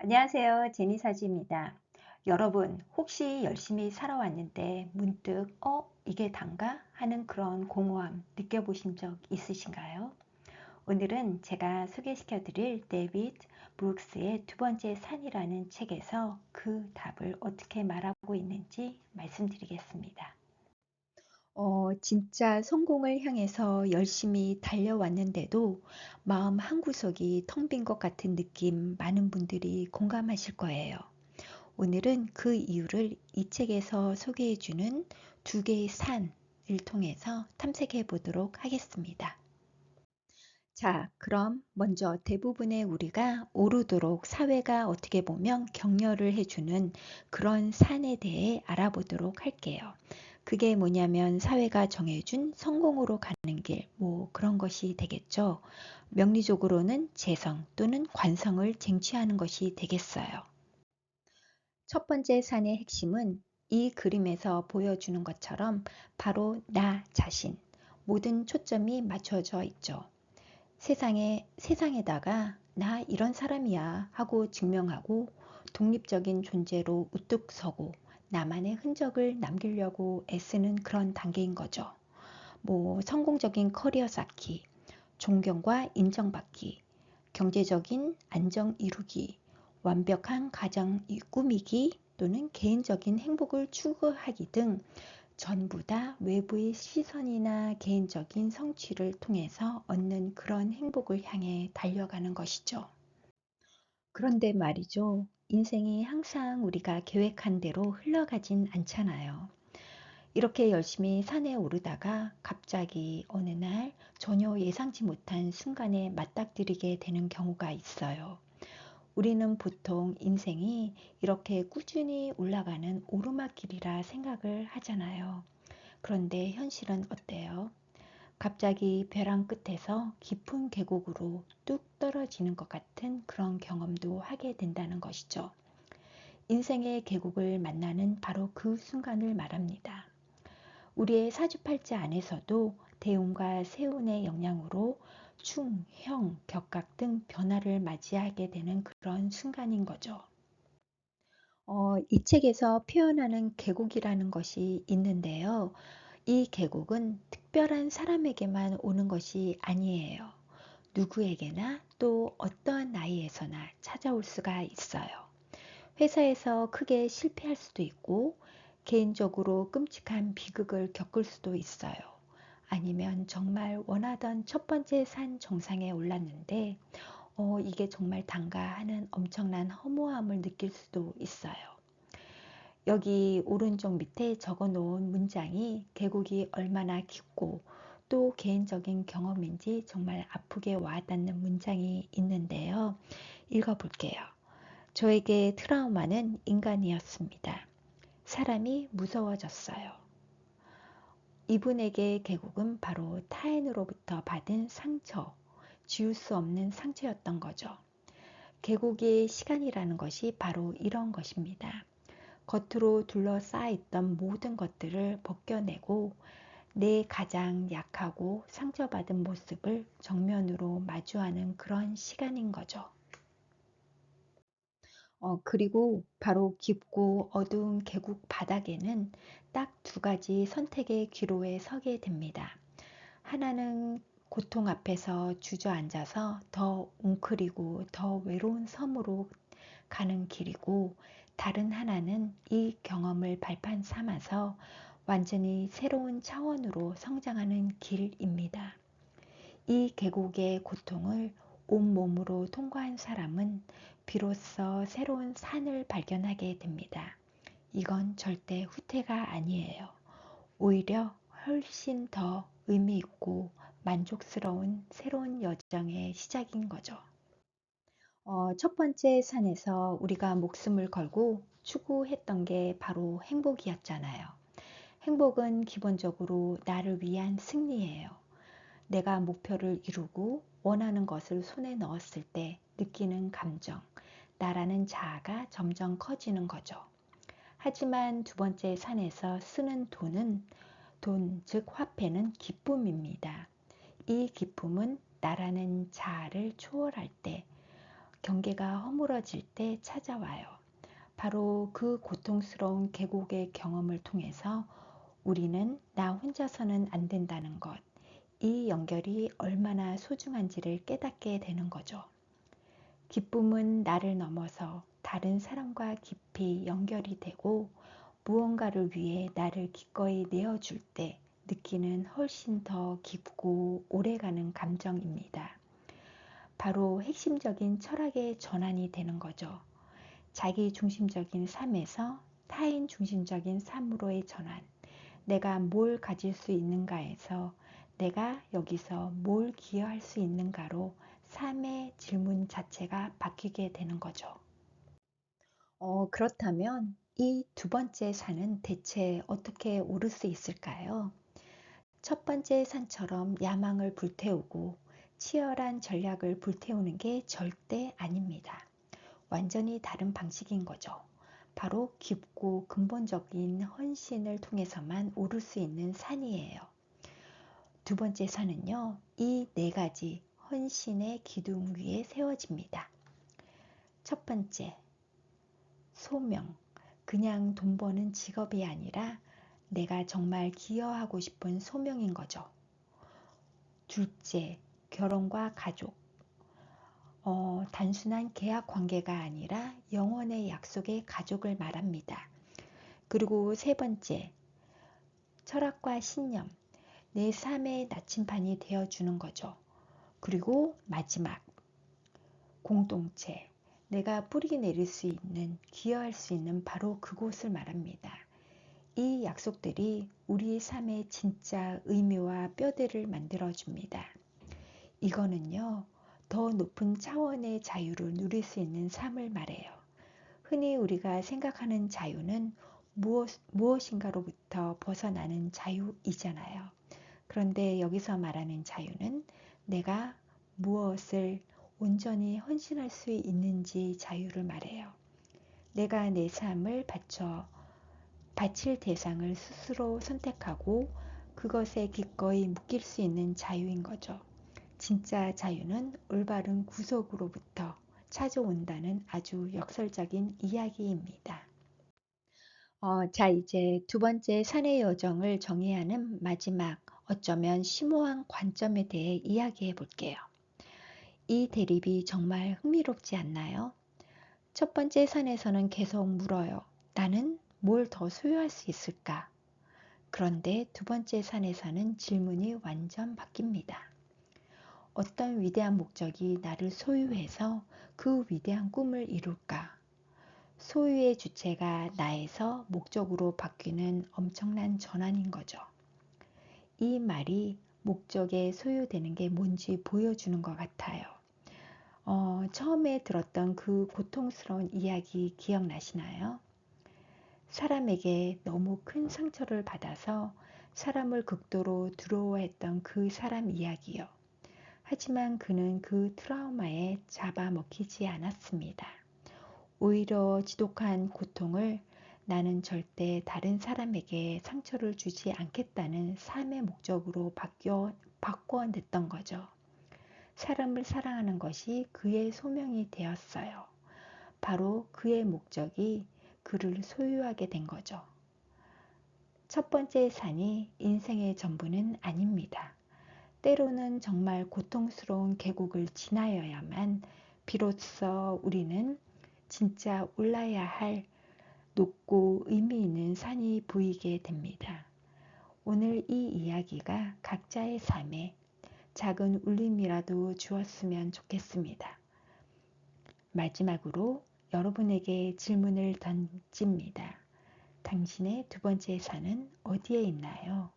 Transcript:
안녕하세요. 제니사지입니다. 여러분, 혹시 열심히 살아왔는데 문득, 이게 단가? 하는 그런 공허함 느껴보신 적 있으신가요? 오늘은 제가 소개시켜 드릴 데이비드 브룩스의 두 번째 산이라는 책에서 그 답을 어떻게 말하고 있는지 말씀드리겠습니다. 진짜 성공을 향해서 열심히 달려왔는데도 마음 한구석이 텅 빈 것 같은 느낌 많은 분들이 공감하실 거예요. 오늘은 그 이유를 이 책에서 소개해주는 두 개의 산을 통해서 탐색해 보도록 하겠습니다. 자, 그럼 먼저 대부분의 우리가 오르도록 사회가 어떻게 보면 격려를 해주는 그런 산에 대해 알아보도록 할게요. 그게 뭐냐면 사회가 정해준 성공으로 가는 길, 뭐 그런 것이 되겠죠. 명리적으로는 재성 또는 관성을 쟁취하는 것이 되겠어요. 첫 번째 산의 핵심은 이 그림에서 보여주는 것처럼 바로 나 자신, 모든 초점이 맞춰져 있죠. 세상에다가 나 이런 사람이야 하고 증명하고 독립적인 존재로 우뚝 서고 나만의 흔적을 남기려고 애쓰는 그런 단계인 거죠. 뭐 성공적인 커리어 쌓기, 존경과 인정받기, 경제적인 안정 이루기, 완벽한 가정 꾸미기 또는 개인적인 행복을 추구하기 등 전부 다 외부의 시선이나 개인적인 성취를 통해서 얻는 그런 행복을 향해 달려가는 것이죠. 그런데 말이죠. 인생이 항상 우리가 계획한 대로 흘러가진 않잖아요. 이렇게 열심히 산에 오르다가 갑자기 어느 날 전혀 예상치 못한 순간에 맞닥뜨리게 되는 경우가 있어요. 우리는 보통 인생이 이렇게 꾸준히 올라가는 오르막길이라 생각을 하잖아요. 그런데 현실은 어때요? 갑자기 벼랑 끝에서 깊은 계곡으로 뚝 떨어지는 것 같은 그런 경험도 하게 된다는 것이죠. 인생의 계곡을 만나는 바로 그 순간을 말합니다. 우리의 사주팔자 안에서도 대운과 세운의 영향으로 충, 형, 격각 등 변화를 맞이하게 되는 그런 순간인 거죠. 이 책에서 표현하는 계곡이라는 것이 있는데요. 이 계곡은 특별한 사람에게만 오는 것이 아니에요. 누구에게나 또 어떠한 나이에서나 찾아올 수가 있어요. 회사에서 크게 실패할 수도 있고, 개인적으로 끔찍한 비극을 겪을 수도 있어요. 아니면 정말 원하던 첫 번째 산 정상에 올랐는데, 이게 정말 단가 하는 엄청난 허무함을 느낄 수도 있어요. 여기 오른쪽 밑에 적어 놓은 문장이 계곡이 얼마나 깊고 또 개인적인 경험인지 정말 아프게 와닿는 문장이 있는데요. 읽어볼게요. 저에게 트라우마는 인간이었습니다. 사람이 무서워졌어요. 이분에게 계곡은 바로 타인으로부터 받은 상처, 지울 수 없는 상처였던 거죠. 계곡의 시간이라는 것이 바로 이런 것입니다. 겉으로 둘러싸여있던 모든 것들을 벗겨내고 내 가장 약하고 상처받은 모습을 정면으로 마주하는 그런 시간인 거죠. 그리고 바로 깊고 어두운 계곡 바닥에는 딱 두 가지 선택의 기로에 서게 됩니다. 하나는 고통 앞에서 주저앉아서 더 웅크리고 더 외로운 섬으로 가는 길이고, 다른 하나는 이 경험을 발판 삼아서 완전히 새로운 차원으로 성장하는 길입니다. 이 계곡의 고통을 온몸으로 통과한 사람은 비로소 새로운 산을 발견하게 됩니다. 이건 절대 후퇴가 아니에요. 오히려 훨씬 더 의미 있고 만족스러운 새로운 여정의 시작인 거죠. 첫 번째 산에서 우리가 목숨을 걸고 추구했던 게 바로 행복이었잖아요. 행복은 기본적으로 나를 위한 승리예요. 내가 목표를 이루고 원하는 것을 손에 넣었을 때 느끼는 감정, 나라는 자아가 점점 커지는 거죠. 하지만 두 번째 산에서 쓰는 돈, 즉 화폐는 기쁨입니다. 이 기쁨은 나라는 자아를 초월할 때 경계가 허물어질 때 찾아와요. 바로 그 고통스러운 계곡의 경험을 통해서 우리는 나 혼자서는 안 된다는 것, 이 연결이 얼마나 소중한지를 깨닫게 되는 거죠. 기쁨은 나를 넘어서 다른 사람과 깊이 연결이 되고 무언가를 위해 나를 기꺼이 내어줄 때 느끼는 훨씬 더 깊고 오래가는 감정입니다. 바로 핵심적인 철학의 전환이 되는 거죠. 자기 중심적인 삶에서 타인 중심적인 삶으로의 전환. 내가 뭘 가질 수 있는가에서 내가 여기서 뭘 기여할 수 있는가로 삶의 질문 자체가 바뀌게 되는 거죠. 그렇다면 이 두 번째 산은 대체 어떻게 오를 수 있을까요? 첫 번째 산처럼 야망을 불태우고 치열한 전략을 불태우는 게 절대 아닙니다. 완전히 다른 방식인 거죠. 바로 깊고 근본적인 헌신을 통해서만 오를 수 있는 산이에요. 두 번째 산은요, 이 네 가지 헌신의 기둥 위에 세워집니다. 첫 번째, 소명. 그냥 돈 버는 직업이 아니라 내가 정말 기여하고 싶은 소명인 거죠. 둘째, 결혼과 가족. 단순한 계약 관계가 아니라 영원의 약속의 가족을 말합니다. 그리고 세 번째, 철학과 신념. 내 삶의 나침반이 되어주는 거죠. 그리고 마지막, 공동체. 내가 뿌리 내릴 수 있는, 기여할 수 있는 바로 그곳을 말합니다. 이 약속들이 우리 삶의 진짜 의미와 뼈대를 만들어줍니다. 이거는요, 더 높은 차원의 자유를 누릴 수 있는 삶을 말해요. 흔히 우리가 생각하는 자유는 무엇인가로부터 벗어나는 자유이잖아요. 그런데 여기서 말하는 자유는 내가 무엇을 온전히 헌신할 수 있는지 자유를 말해요. 내가 내 삶을 바칠 대상을 스스로 선택하고 그것에 기꺼이 묶일 수 있는 자유인 거죠. 진짜 자유는 올바른 구속으로부터 찾아온다는 아주 역설적인 이야기입니다. 자, 이제 두 번째 산의 여정을 정의하는 마지막, 어쩌면 심오한 관점에 대해 이야기해 볼게요. 이 대립이 정말 흥미롭지 않나요? 첫 번째 산에서는 계속 물어요. 나는 뭘 더 소유할 수 있을까? 그런데 두 번째 산에서는 질문이 완전 바뀝니다. 어떤 위대한 목적이 나를 소유해서 그 위대한 꿈을 이룰까? 소유의 주체가 나에서 목적으로 바뀌는 엄청난 전환인 거죠. 이 말이 목적에 소유되는 게 뭔지 보여주는 것 같아요. 처음에 들었던 그 고통스러운 이야기 기억나시나요? 사람에게 너무 큰 상처를 받아서 사람을 극도로 두려워했던 그 사람 이야기요. 하지만 그는 그 트라우마에 잡아먹히지 않았습니다. 오히려 지독한 고통을 나는 절대 다른 사람에게 상처를 주지 않겠다는 삶의 목적으로 바꿔냈던 거죠. 사람을 사랑하는 것이 그의 소명이 되었어요. 바로 그의 목적이 그를 소유하게 된 거죠. 첫 번째 산이 인생의 전부는 아닙니다. 때로는 정말 고통스러운 계곡을 지나야만 비로소 우리는 진짜 올라야 할 높고 의미 있는 산이 보이게 됩니다. 오늘 이 이야기가 각자의 삶에 작은 울림이라도 주었으면 좋겠습니다. 마지막으로 여러분에게 질문을 던집니다. 당신의 두 번째 산은 어디에 있나요?